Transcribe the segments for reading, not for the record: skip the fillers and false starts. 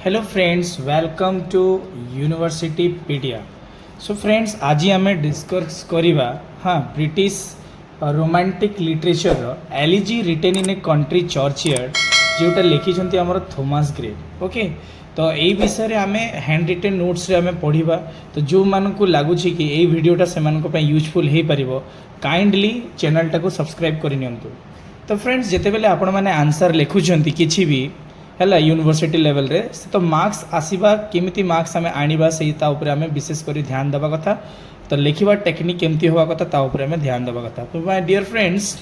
Hello friends, welcome to university pedia. So friends, आज आम discuss करवा हाँ British romantic literature elegy written in a country churchyard जोटा लिखिं आमर थॉमस ग्रे। ओके, तो यही विषय में आम हैंड रिटेन नोट्स आम पढ़ा। तो जो मानक लगुच कि यही वीडियोटा से यूजफुल हो पार काइंडली चैनलटा को सब्सक्राइब करनी। तो फ्रेंड्स, जिते बेले आपण मैंने आंसर लिखुंट कि भी है यूनिवर्सिटी लेवल रे तो मार्क्स आसवा केमी मार्क्स आम आने से आम विशेषकर ध्यान देवा कथा। तो लिखा टेक्निक केमती हवा कथा ताऊपर आम ध्यान देवा कथा। तो माय डियर फ्रेंड्स,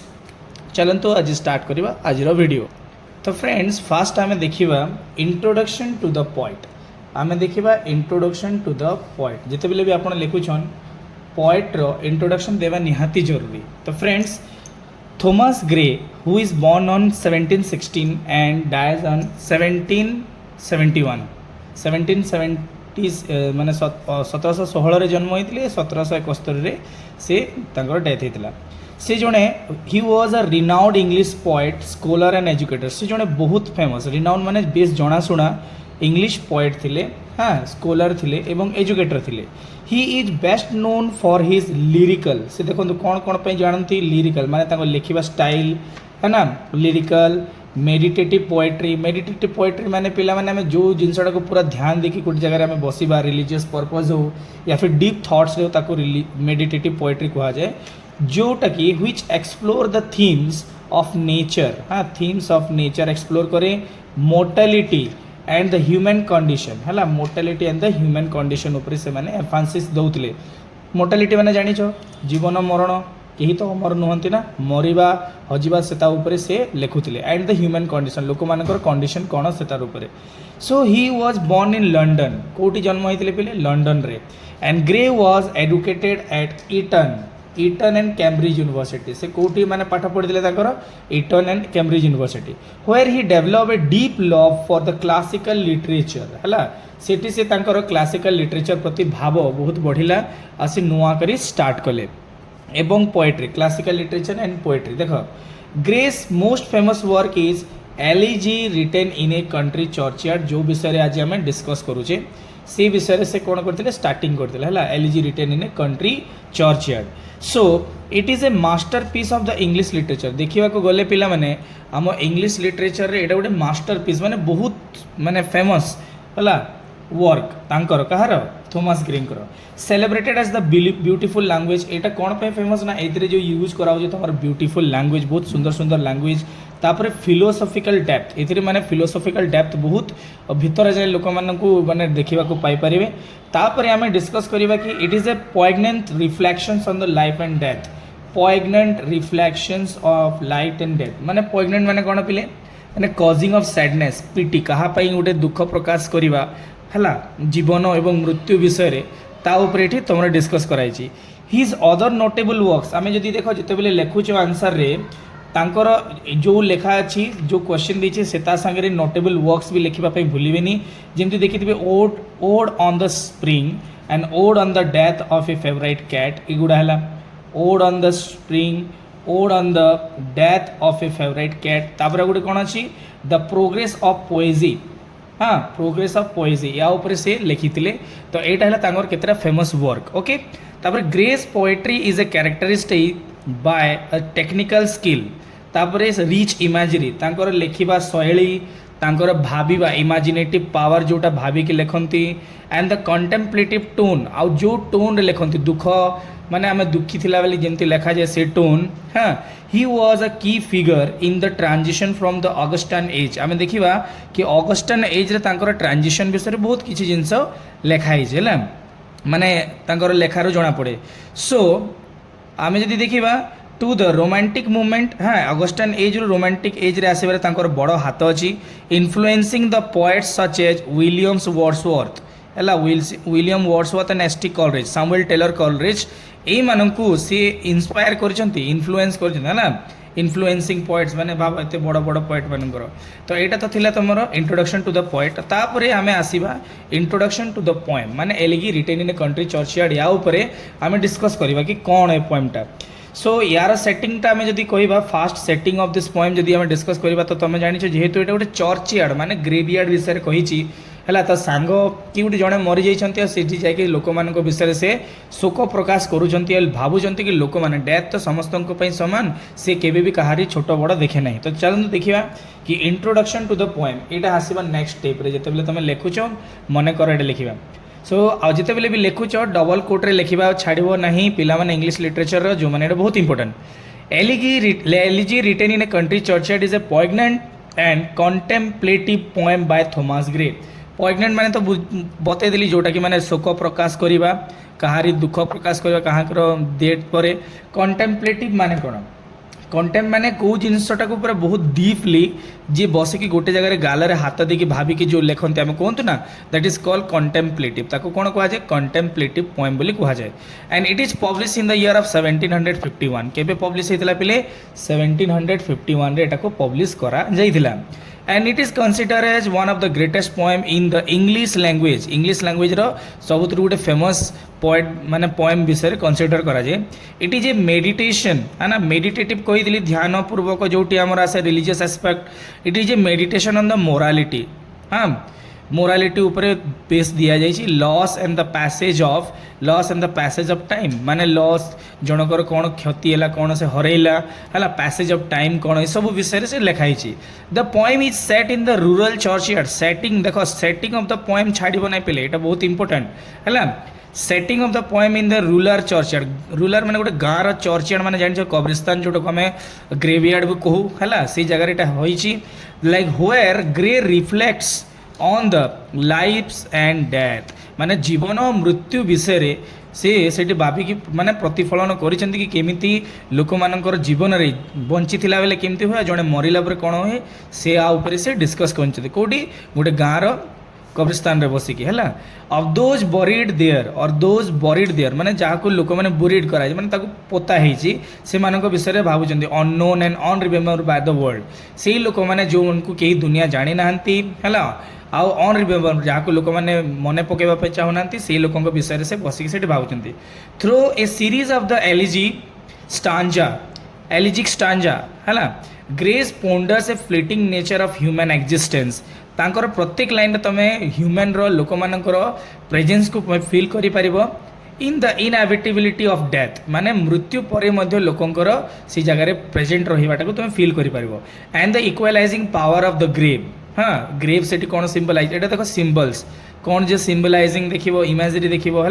चलते आज स्टार्ट करवा आज वीडियो। तो फ्रेंड्स, फास्ट आम देखा इंट्रोडक्शन टू द पोएट। आम देखा इंट्रोडक्शन टू द पोएट। जिते बेले भी आप लिखुन पोएट्र इंट्रोडक्शन देवा निहाती जरूरी। तो friends, Thomas Gray, who is born on 1716 and dies on 1771, 1770 माने 1716 रे जन्म होइतिले 1771 रे से तांकर डेथ होइतिला। से जणे ही was a renowned English poet, scholar and educator. से जणे बहुत फेमस, रिनाउंड माने बेस जणाशुना इंग्लिश पोएट थिले, हाँ स्कॉलर थिले एवं एजुकेटर थिले। He is best known for his lyrical. से देखो कौन कौन पे जानती लिरिकल माने लिखा स्टाइल है ना, lyrical meditative poetry. Meditative poetry माने पिला माने जो जिनसटा को पूरा ध्यान देखी गोटे जगह में बसवा, रिलीजियस पर्पज हो या फिर डीप थॉट्स हो ताको मेडिटेटिव पोएट्री कहा जाए, जोटा कि which explore the themes of nature. हाँ, थीम्स ऑफ नेचर एक्सप्लोर करें, mortality and the human condition है, mortality and the human condition उपर से माने एम्फासिस दौले। मोर्टालिटी माने जानिछ जीवन मरण, कहीं तो अमर नुहंती ना, मरिबा हजिबा सेता उपरे से लिखुले। एंड द ह्यूमन कंडीशन, लोक मानकर कंडीशन कौन सेतार उपरे। So he was born in London. कोटी जन्म होइतिले पिले लंडन रे। And Gray was educated at Eton and Cambridge University. से कोटी माने पाठ पढ़िले ताकर Eton and Cambridge University, where he develop a deep love for the classical literature है। सेठी से तांकर क्लासिकल लिटरेचर प्रति भाव बहुत बढ़िला, आसी नुआ करी स्टार्ट कले। एवं poetry, classical literature and poetry. देख, Gray's most famous work is elegy written in a country churchyard, जो विषय आज आम डिस्कस करुचे से विषय से कौन करते स्टार्टिंग करते है elegy written in a country churchyard. So it is a masterpiece of the English literature. देखा गले पिला माने आम इंग्लिश लिटरेचर रे एटा गोटे मास्टर पीस माने बहुत माने फेमस है वर्क तांकर कहार थॉमस ग्रेंकर। Celebrated as the beautiful language. एटा कौन पे फेमस ना, एथिरे जो यूज करा तुम ब्यूटीफुल लैंग्वेज, बहुत सुंदर सुंदर लैंग्वेज। तापर फिलोसॉफिकल डेप्थ, एथिरे माने फिलोसॉफिकल डेप्थ बहुत भीतर जाए लोक मानकू माने देखिबा को पाई परिबे। तापर आमे डिस्कस करिबा कि it is A पोइग्नेंट reflections on the life and death. पोइग्नेंट reflections of life and death माने पोइग्नेंट माने कौन पिले माने कॉजिंग ऑफ सैडनेस, पीटी कहा पई गोटे दुख प्रकाश करिबा है जीवन एवं मृत्यु विषय रे ता ऊपर एठी तुमरे डिस्कस कराई। हिज अदर नोटेबल वर्क्स आमे जदि देखो जिते बेले लिखुछ आंसर रे तांकर जो लेखा अच्छी जो क्वेश्चन दीचे से सांगे नोटेबल वर्क्स भी लिखा भूलेनि। जमी देखिए ode on the spring and ode on the death of a favourite cat, एगुड़ा है ode on the spring, ode on the death of a favourite cat. तापर गोटे कौन अच्छी द प्रोग्रेस ऑफ पोएजी, हाँ प्रोग्रेस ऑफ पोएजी या ऊपर से लिखिले। तो यहाँ है केतरा फेमस वर्क। ओके, तापर Gray's poetry is a characteristic by a technical skill. तापर रिच इमेजरी, तांकर लिखिबा शैली, तांकर भाबिबा इमेजिनेटिव पावर जोटा भाविकी लिखती। एंड द कंटेम्पलेटिव टोन, आउ जो टोन रे लिखती दुख माने आमे दुखी थिला बेले जेमती लिखा जाए से टोन। हाँ, ही was a key figure in the transition from the Augustan age. आमे देखिबा कि ऑगस्टाइन एज रे तांकर ट्रांजिशन विषय बहुत किछि जिंस लिखाई है माने तांकर लेखार जना पड़े। सो आमे जदि देखिबा टू द रोमांटिक मूवमेंट, हाँ ऑगस्टाइन एज रो रोमांटिक एज रे आसीबार तांकर बड़ हाथ अछि। Influencing the poets such as Williams Wordsworth है, William Wordsworth and S T Coleridge, Samuel Taylor Coleridge, यही मानू सी इंस्पायर कर इन्फ्लुएंस कर इन्फ्लुएंसिंग पोएट्स माने भाव एत बड़ बड़ पोएट मानकर। तो यहाँ तो थिला तुम इंट्रोडक्शन टू द पोएट। तापर आम आसवा इंट्रोडक्शन टू द पोएम माने elegy written in a country churchyard, या उपरे आम डिस्कस करवा कि कौन है पोएमटा। सो यार सेटिंगटा आम जब कह fast setting of this poem जब आम डिस्कस करवा तो तुम जान जेहेतु ये गोटे चर्चयार्ड माने ग्रेवयार्ड विषय कही है तो सांग कि गोटे जड़े मरी जाइए सेठी जाकि लोक मान विषय से शोक प्रकाश करुँच भावुं कि लोक मैंने डेथ तो समस्त सामान से केवे भी कहारी छोट बड़ देखे ना। तो चलते देखा कि इंट्रोडक्शन टू द पोएम यहाँ आसवा नेक्स्ट स्टेप जिते तुम लिखुच मन कर ये लिखा। सो जिते भी लिखुच डबल कोट्रे लिखा छाड़ो ना पिलाने इंग्लिश लिटरेचर जो मैंने बहुत important. Elegy written in a country churchyard is a poignant and contemplative poem by Thomas Gray. Poignant माने तो बतईदेली जोटा कि माने शोक प्रकाश करवा कहारी दुख प्रकाश करवा कहार डेथ पर। कंटेम्पलेटिव माने कौन कंटेम्प माने कौ जिनसटा को पूरा बहुत डीपली जी बसिकी गोटे जगह गाल में हाथ देकी भाविकी जो लिखते आम कहतु ना दैट इज कॉल्ड कंटेम्पलेटिव ताको कौन कहुए कंटेम्पलेटिव पोएम बोली कहुए। And it is publish in the year of 1751 केबे पब्लिश होता पिले 1751 रे एटाको पब्लिश करा जाइथिला। And it is consider as one of the greatest poem in the English language रो सबुत गोटे फेमस पोएट माने पोएम विषय कंसिडर करा जाए। इट इज ए मेडिटेशन है ना मेडिटेटिव कही ध्यान पूर्वक जोटी आमर आसे religious aspect. It is A meditation on the morality हाँ मोरालिटी उपरे बेस दिया जाइए। Loss and the passage of time माने लॉस जनकर कौन क्षति है कौन से हरैला है पैसेज ऑफ टाइम कौन ये सब विषय से लिखाई। The poem is set in the rural churchyard. Setting देखो सेटिंग ऑफ द पोएम छाड़ब ना पे ये बहुत इंपोर्टेंट है। Setting of the poem in the rural churchyard rural माने गोटे गाँव चर्चयार्ड माने जान कब्रिस्तान जोटा को आम ग्रेवयार्ड भी कहूँ है से जगह यहाँ like where Gray reflects on the life's and death माने जीवन और मृत्यु विषय से भाविकी माने प्रतिफलन करिसेंती केमिति लोक मानकर जीवन रे बंची थिला बेले केमिति हुए जड़े मरिला पर कौन हुए से आ ऊपर से डिस्कस करछथि कोडी गोटे गाँव कब्रिस्तान रे बसिकी है। ऑफ दोज बरीड देयर माने जहाँ को लोक मैंने बुरीड कराई माने ताको पोता होइछि से मानक विषय भावुचंती unknown and unremember by the world से लोक मैंने जो उनको कहीं दुनिया जानी नाहंती है आउ अनरिमेम्बर जहाँ को लोक मैंने मन पकेवा चाहूना से लोकों विषय से बसिक से भावुचंती। Through a series of the elegiac stanza है Gray ponders a fleeting nature of human existence. तांकर प्रत्येक लाइन तुम ह्यूमन लोक मानकर प्रेजेंस को फील करि परिबो in the inevitability of death माने मृत्यु पर मध्य लोकंकर से जगह प्रेजेंट रहिबाटा को तुम फील करि परिबो। And the equalising power of the grave हाँ ग्रेव से कौन सिंबलाइज एटा देखो सिंबल्स कौन जो सिंबलाइजिंग देखिबो इमेजरी देखिबो है।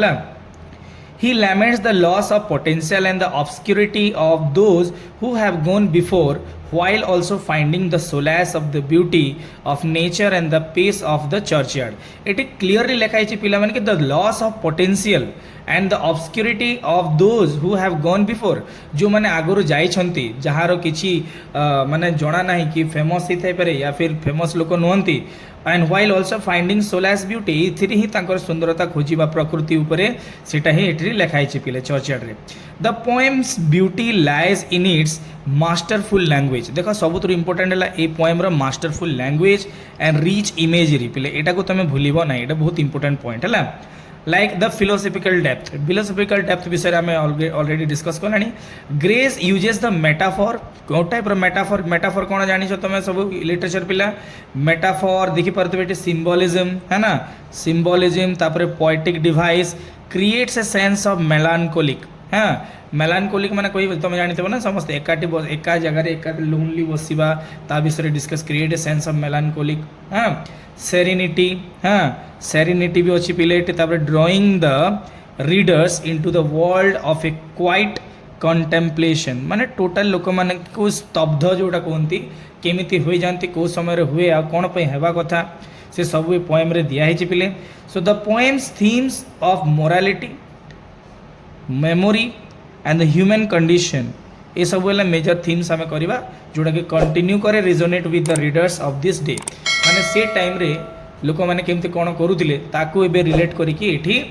He laments the loss of potential and the obscurity of those who have gone before, while also finding the solace of the beauty of nature and the peace of the churchyard. It is clearly लिखा है पिला माने कि the loss of potential and the obscurity of those who have gone before जो माने आगुरु जाई छंती जहारो किछि माने जणा नाही कि फेमस ही थाई पारे या फिर फेमस लोक नहंती and while also finding solace beauty ये ही तांकर सुंदरता खोजिबा प्रकृति उपरे सेटा ही एठी लिखाई पिले चर्चयार्ड रे। The poem's beauty lies in its masterful language देखो सबुत इंपोर्टेंट है ये पोएम रो masterful language and rich imagery पिले एटा को तुम भूलिबो ना एटा बहुत इंपोर्टेंट पॉइंट है। लाइक द फिलोसफिकल डेप्थ विषय आम ऑलरेडी डिस्कस कलानी। ग्रेस यूजेस द मेटाफर कौ टाइप मेटाफर कौन जानी तुम सब लिटरेचर पिला मेटाफर देखिपे सिंबलिज्म है ना सिंबलिज्म तापर poetic device creates a sense of melancholic हाँ मेलानकोलिक माने कोई तुम जानी ना समस्त एका जगह एका लोनली बसवा ता विषय discuss create a sense of melancholic हाँ सेरेनिटी हाँ सेरेनिटी भी अच्छी पिले drawing the readers into the world of a quiet contemplation माने टोटल लोक माने को स्तब्ध जोटा कहती केमिति हो जाती कौ समय हुए आ कौन पे हेबा कथा से सब पोएम रे दिया है पिले। So the poems themes of morality memory and the human condition ये सब मेजर थीम्स आम करवा जोटा कि कंटिन्यू करे resonate with the readers of this day माने से टाइम रे लोक मैंने केमती कौन करुले ताकू एबे रिलेट करिकी एठी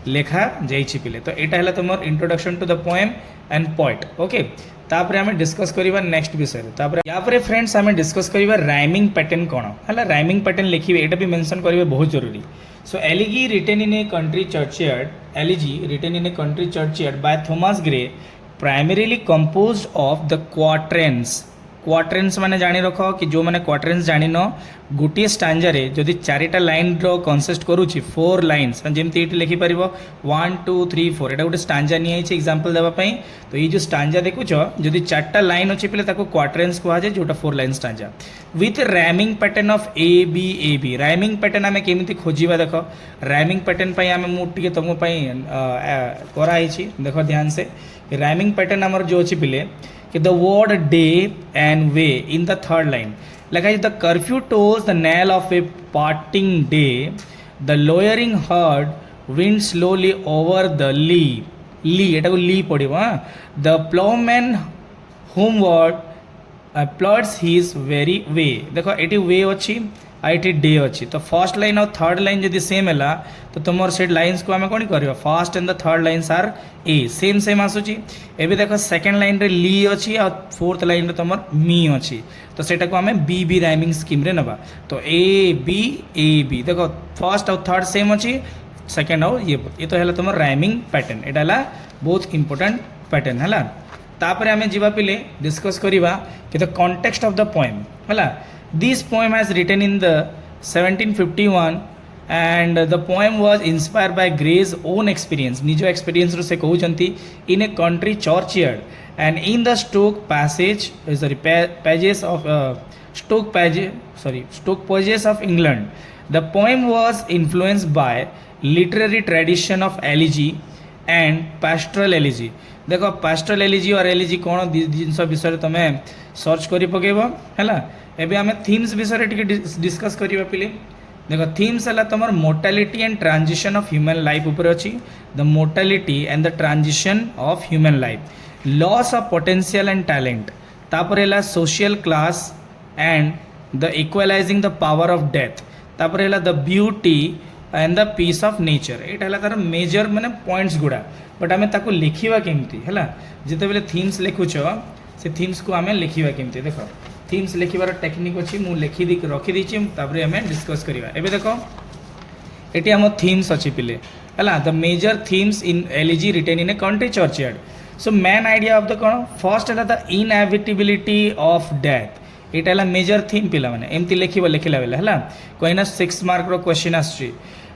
लेखा जाइछि पिले। तो एटा हला तुमर introduction to the poem and poet okay. तापर आम डिस्कस करिबा नेक्स्ट विषय तापर या पर फ्रेंड्स आम डिस्कस करिबा राइमिंग पैटर्न कौन है राइमिंग पैटर्न लिखिबे एटा भी मेंशन करिबे बहुत जरूरी। So elegy written in a country churchyard by Thomas Gray primarily composed of the quatrains quadrants माने जानी रख कि जो मैंने क्वाड्रेंट्स जानी न गोटे स्टांजा रे जदि चारिटा लाइन रो कंसिस्ट करूची 4 लाइन्स जेमती ये लिखि पार 1 2 3 4 एटा गोटे स्टांजा नहीं एग्जांपल देवाई तो ये जो स्टांजा देखुच जदि 4टा लाइन अच्छी पे क्वाड्रेंट्स कह जाए जोटा 4 line stanza with rhyming pattern of A B rhyming pattern आम केमी खोजा देख रैमिंग पैटर्न आम मुझे तुमको कराई देख ध्यान से रैमिंग पैटर्न आमर जो अच्छी पिले कि the word day and way in the third line लिखाई the curfew tolls the knell of a parting day the lowing herd wind slowly over the lea एटा को ली पड़ो the ploughman homeward plods his weary way देख ये way अच्छी आई day अच्छी तो फर्स्ट लाइन और थर्ड लाइन जब सेम है तो तुम से लाइन्स को आम कौन कर first and the third lines are a same same आसूची एवं देख सेकेंड लाइन रे ली अच्छी और फोर्थ लाइन रे तुम मी अच्छी तो सेटा को आम बी राइमिंग स्कीम रे नबा तो ए बी देख फर्स्ट और थर्ड सेम अच्छी सेकेंड और ये तो है तुम राइमिंग पैटर्न एटा बहुत इंपोर्टेंट पैटर्न है तापर आम जीवा पिले डिस्कस करवा कि the context of the poem है this poem has written in the 1751 and the poem was inspired by Gray's own experience निज एक्सपीरियंस रो से कहउचंती in a country churchyard and in the Stoke passage pages of Stoke pages of England the poem was influenced by literary tradition of elegy and pastoral elegy देख pastoral elegy और elegy कौन जिनस विषय तुम search कर पकेब है एवं आम themes विषय डिस्कस करवा पिले देख थीम्स है तुम mortality and transition of human life ऊपर अच्छी the mortality and the transition of human life loss of potential and talent तापर है social class and the equalizing the power of death तापर है the beauty and the peace of nature यहाँ है तार major माने पॉइंट्स गुड़ा but आम ताको लिखा केमती है जिते बेले थीम्स लिखुच से थीम्स को आम लिखा केमती देख थीम्स लिखार टेक्निक अच्छी मुझे लिखी रखीदी तापर आम डिस्कस करवा एवं देख ये आम थीम्स अच्छी पिले है the major themes in elegy written in a country churchyard so main idea of the कौन फर्स्ट है द इनएविटेबिलिटी ऑफ डेथ यहाँ है मेजर थीम पिला मैंने एमती लिखला बेले है कहीं 6 मार्क रो क्वेश्चन आसुची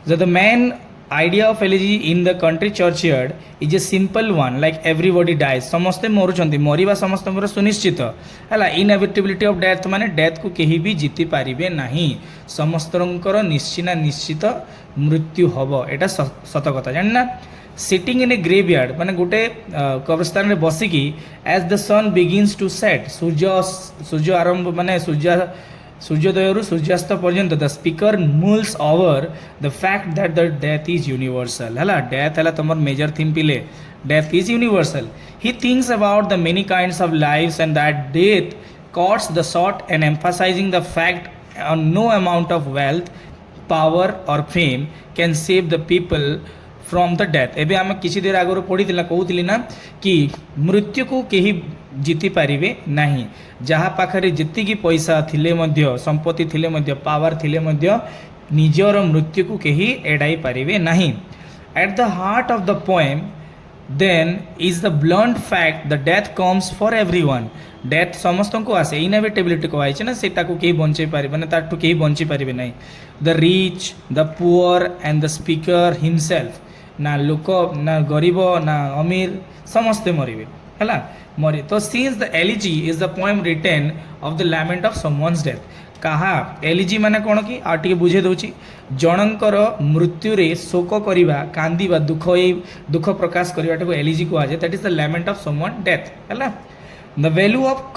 the main idea of elegy in the country churchyard is a simple one like everybody dies समस्ते मरुचंती मरिबा समस्त सुनिश्चित है इनएविटेबिलिटी ऑफ डेथ माने डेथ को कहीं भी जीति पारिबे नहीं समस्तरंकर निश्चित मृत्यु हबो एटा सत कथा जानना सिटिंग इन ए ग्रेवयार्ड माने गोटे कब्रस्तान में बसिकी as the sun begins to set सूर्य आरंभ माने सूर्योदय सूर्यास्त पर्यंत the speaker mulls over the fact that the death is universal है डेथ है तुम मेजर थीम पिले death is universal he thinks about the many kinds of lives and that death cuts the short and emphasising the fact on no amount of wealth power or fame can save the people from the death एवं आम किसी देर आगे पढ़ी कहती ना कि मृत्यु को कहीं जीति पारिबे नहीं जहाँ पाखरे जितकी पैसा थिले मध्य संपत्ति थिले मध्य पावर थिले मध्य निजर मृत्यु को कहीं एड़ाई पारिबे नहीं at the heart of the poem then is the blunt fact the death comes for everyone death समस्त को आसे इनएविटेबिलिटी कहवाई ना सेटा को कहीं बंचे पारे मैंने ताठू कहीं बंची पारिबे नहीं the rich the poor and the speaker himself ना लोक ना गरीब ना अमीर समस्ते मरबे है मरी तो since the elegy is the poem written of the lament of someone's death कहा एलिजी माने कौन कि आटे बुझे दूची जनकर मृत्यु रे शोक करिबा कांदीबा दुख प्रकाश करवाटा को एलिजी कहा जाए that is the lament of someone death है the value of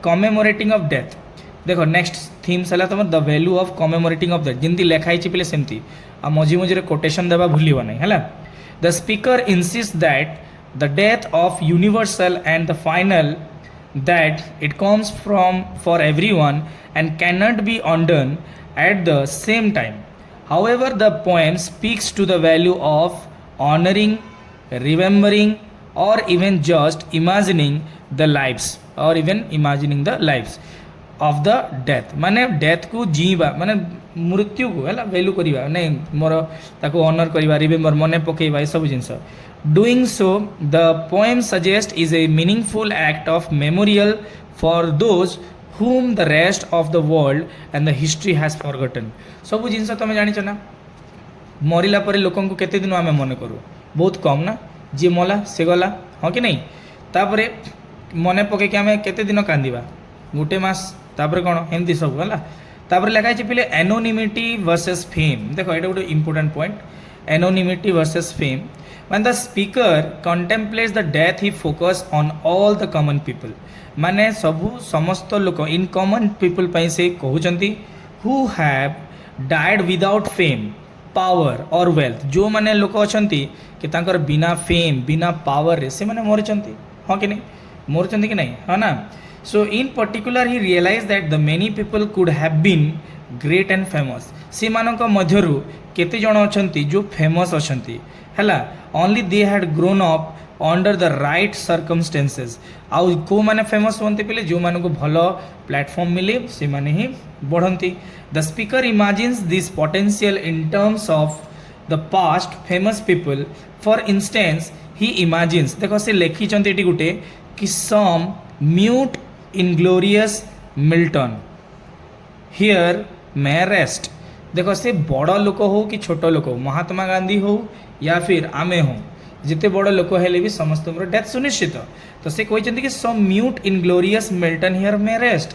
commemorating of death देखो नेक्स्ट थीम्स है तुम the value of commemorating of death जमी लिखाई पे सेमती आ मझी मझे कोटेशन देवा भूल नहीं है the speaker insist that the death of universal and the final that it comes from for everyone and cannot be undone at the same time however the poem speaks to the value of honoring remembering or even just imagining the lives or even imagining the lives of the death माने death को जीवा माने मृत्यु को है value करवा नहीं मोर ताको ऑनर करवा रिमेम्बर मने पकेवा ये सब जिनस doing so the poem suggests is a meaningful act of memorial for those whom the rest of the world and the history has forgotten. ସବୁ ଜିନିଷ ତମେ ଜାଣିଛ ନା, ମରିଲା ପରେ ଲୋକଙ୍କୁ କେତେ ଦିନ ଆମେ ମନେ କରୁ? ବହୁତ କମ୍ ନା। ଯିଏ ମଲା ସେ ଗଲା, ହଁ କି ନାହିଁ? ତାପରେ ମନେ ପକେଇକି ଆମେ କେତେ ଦିନ କାନ୍ଦିବା? ଗୋଟେ ମାସ, ତାପରେ କ'ଣ ଏମିତି ସବୁ ହେଲା। ତାପରେ ଲେଖା ହେଇଛି ପିଲେ anonymity versus fame। ଦେଖ ଏଇଟା ଗୋଟେ important point, anonymity versus fame। when the speaker contemplates the death he focus on all the common people। ମାନେ ସବୁ ସମସ୍ତ ଲୋକ in common people ପାଇଁ ସେ କହୁଛନ୍ତି who have died without fame, power or wealth। ଯେଉଁମାନେ ଲୋକ ଅଛନ୍ତି କି ତାଙ୍କର ବିନା ଫେମ୍ ବିନା ପାୱାରରେ ସେମାନେ ମରିଛନ୍ତି, ହଁ କି ନାହିଁ? ମରୁଛନ୍ତି କି ନାହିଁ, ହଁ ନା। so in particular he realized that the many people could have been great and famous। ସେମାନଙ୍କ ମଧ୍ୟରୁ କେତେ ଜଣ ଅଛନ୍ତି ଯେଉଁ ଫେମସ୍ ଅଛନ୍ତି ହେଲା, only they had grown up under the right circumstances। ଆଉ କେଉଁମାନେ ଫେମସ୍ ହୁଅନ୍ତି ପିଲେ? ଯେଉଁମାନଙ୍କୁ ଭଲ ପ୍ଲାଟଫର୍ମ ମିଳେ ସେମାନେ ହିଁ ବଢ଼ନ୍ତି। the speaker imagines this potential in terms of the past famous people। for instance he imagines, ଦେଖ ସେ ଲେଖିଛନ୍ତି ଏଠି ଗୋଟେ କି some mute inglorious Milton here may rest। ଦେଖ ସେ ବଡ଼ ଲୋକ ହଉ କି ଛୋଟ ଲୋକ ହଉ, ମହାତ୍ମା ଗାନ୍ଧୀ ହଉ या फिर आमे हूँ, जिते बड़ लोक हेले भी समस्त डेथ सुनिश्चित। तो से कहते कि some mute inglorious Milton here may rest.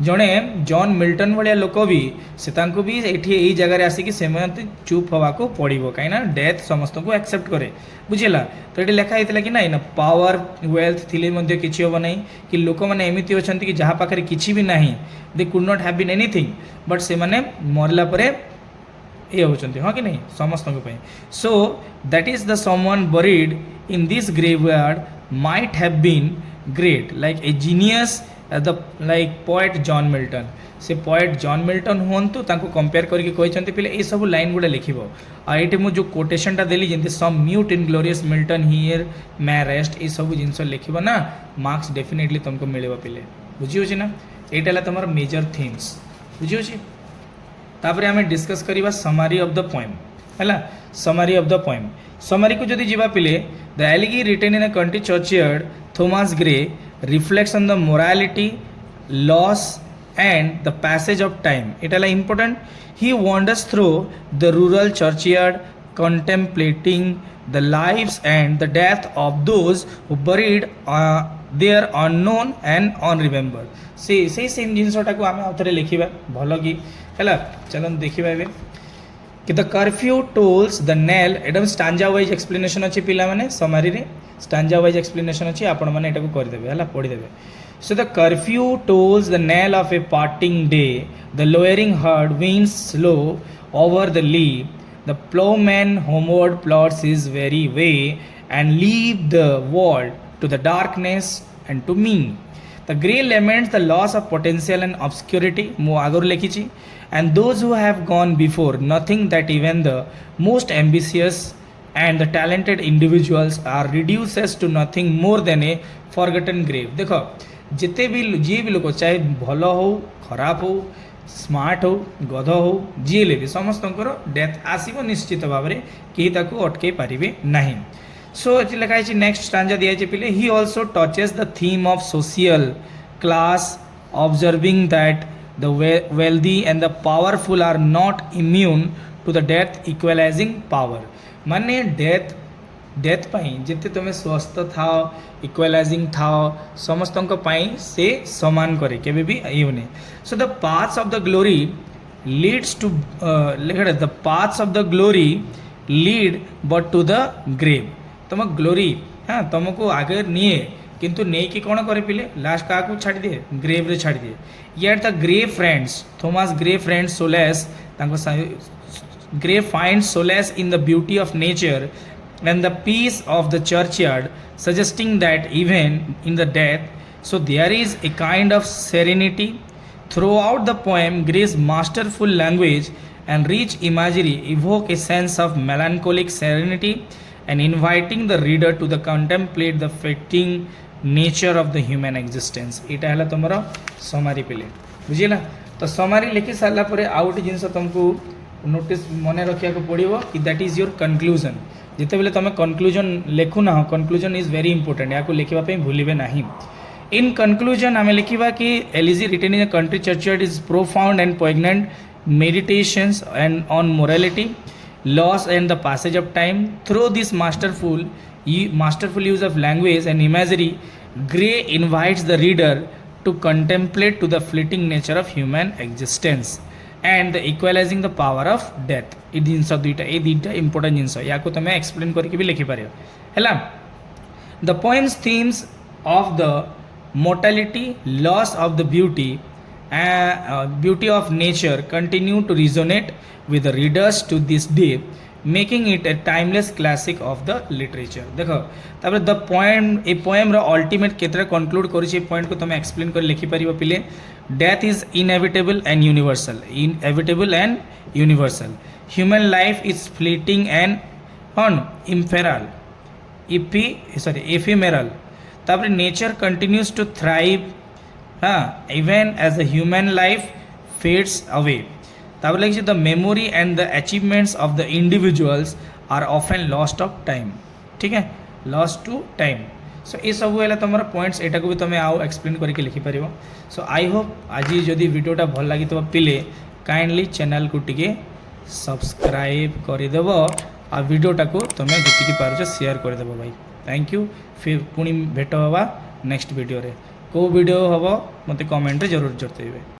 जड़े जॉन मिल्टन भाया लोक भी से भी ये जगार आसिक से चुप हवा को पड़ो, कहीं डेथ समस्त को एक्सेप्ट करे, बुझेगा। तो ये लिखाई कि ना ना पावर वेल्थ थी किसी हम ना कि लोक मैंने एमती अच्छा कि जहाँ पाखे किसी भी ना, they could not have been anything, but से मरला परे ये होचंती, हाँ कि नहीं समस्त पे। So that is the someone buried in this graveyard might have been great like a genius the like poet John Milton. से पोएट जॉन मिल्टन हूँ तांको कंपेयर करके कहते पिले ये सब लाइन गुड़ा लिखिब। आईटी मुझे कोटेशनटा देली जमी some mute inglorious Milton here may rest, ये सब जिन लिखिब ना मार्क्स डेफिनेटली तुमको मिले पिले, बुझी ना। यहाँ तुम मेजर थीम्स बुझी। तापर आम डिस्कस करवा समरी ऑफ द पोएम है। Summary of the poem, summary को जदि जीवा पिले the elegy written in a country churchyard Thomas Gray reflects on the morality loss and the passage of time. इटा important. He wanders through the rural churchyard contemplating the lives and the death of those who buried there unknown and unremember. से same जिनसटा को आम आउे लिखा भल कि है। चलो देखा ए कि the curfew tolls the knell. एटा स्टांजा वाइज एक्सप्लेनेशन अच्छी पिला माने समरी रे स्टांजा वाइज एक्सप्लेनेशन अच्छी, आपण मैंने एटा को करदेवे है पढ़ीदेवे। So the curfew tolls the knell of a parting day, the lowing herd winds slow over the lea, the ploughman homeward plods his weary way and leave the world to the darkness and to me. The Gray laments the loss of potential and obscurity, मु आगर लिखी। And those who have gone before, nothing that even the most ambitious and the talented individuals are reduces to nothing more than a forgotten grave। देखो जिते भी जी भी लोग चाहे भल हो खराब हो स्मार्ट हो गध हो जी ले भी समस्त डेथ आसब निश्चित भाव में कहीं ताको अटकई पारे ना। सो ये लिखाई नेक्स्ट स्टांजा दिखाई पिले he also touches the theme of social class observing that the wealthy and the powerful are not immune to the death equalizing power। माने डेथ पाई जिते तुम स्वस्थ था इक्वलाइजिंग था समस्त से समान करे केबे भी ये। So the paths of the glory leads to the paths of the glory lead but to the grave. तुम ग्लोरी हाँ तुमको आगे निए किंतु नहीं कि कौन करे पिले लास्ट क्या छाड़ी दिए ग्रेव रे छाड़ी दिए। Yet the Gray finds Thomas Gray finds solace Gray finds solace in the beauty of nature and the peace of the churchyard suggesting that even in the death so there is a kind of serenity throughout the poem. Gray's masterful language and rich imagery evoke a sense of melancholic serenity and inviting the reader to the contemplate the fleeting nature of the human existence। इटा है तुम summary पिले बुझेगा। तो summary लिखि सारा पर आउ गोटे जिन तुमको नोटिस मन रखा पड़ो कि दैट इज योर कनक्लूजन। जिते बेले तुम कनक्लूजन लिखु ना कनक्लूजन इज वेरी इंपोर्टेंट, या लिखापी भूलिबे ना। इन कंक्लूजन आम लिखा कि elegy written in country churchyard is profound and poignant meditations and on morality, loss and the passage of time. Through this masterful use of language and imagery, Gray invites the reader to contemplate to the fleeting nature of human existence and the equalizing the power of death. ये जिनस दुईटा ये दुईटा important जिनस या तुम explain करके भी लिखिपार है. The poem's themes of the mortality, loss of the beauty beauty of nature continue to resonate with the readers to this day, making it a timeless classic of the literature. देखो तापर the poem a poem रो ultimate केतरा conclude करी छै point को तुम explain कर लिखि परिबो पिले. Death is inevitable and universal. Human life is fleeting and इम्फेरल एफिमेरल. तापर nature continues to thrive even as the human life fades away. तापर लगे the memory and the achievements of the individuals are often lost of time. ठीक है, lost to time. सो ये सब है तुम पॉइंट्स एटा को भी तुम आउ एक्सप्लेन करके लिखिपर. सो आई होप आज जदि वीडियोटा भल लगी तो पिले काइंडली चैनल को टिके सब्सक्राइब करदेव आ वीडियोटा को तुम जी पार्छ शेयर करदेव भाई. Thank you. फिर पुणी भेट हवा नेक्स्ट वीडियो रे. को वीडियो हम मत कमेंट जरूर जतइबे.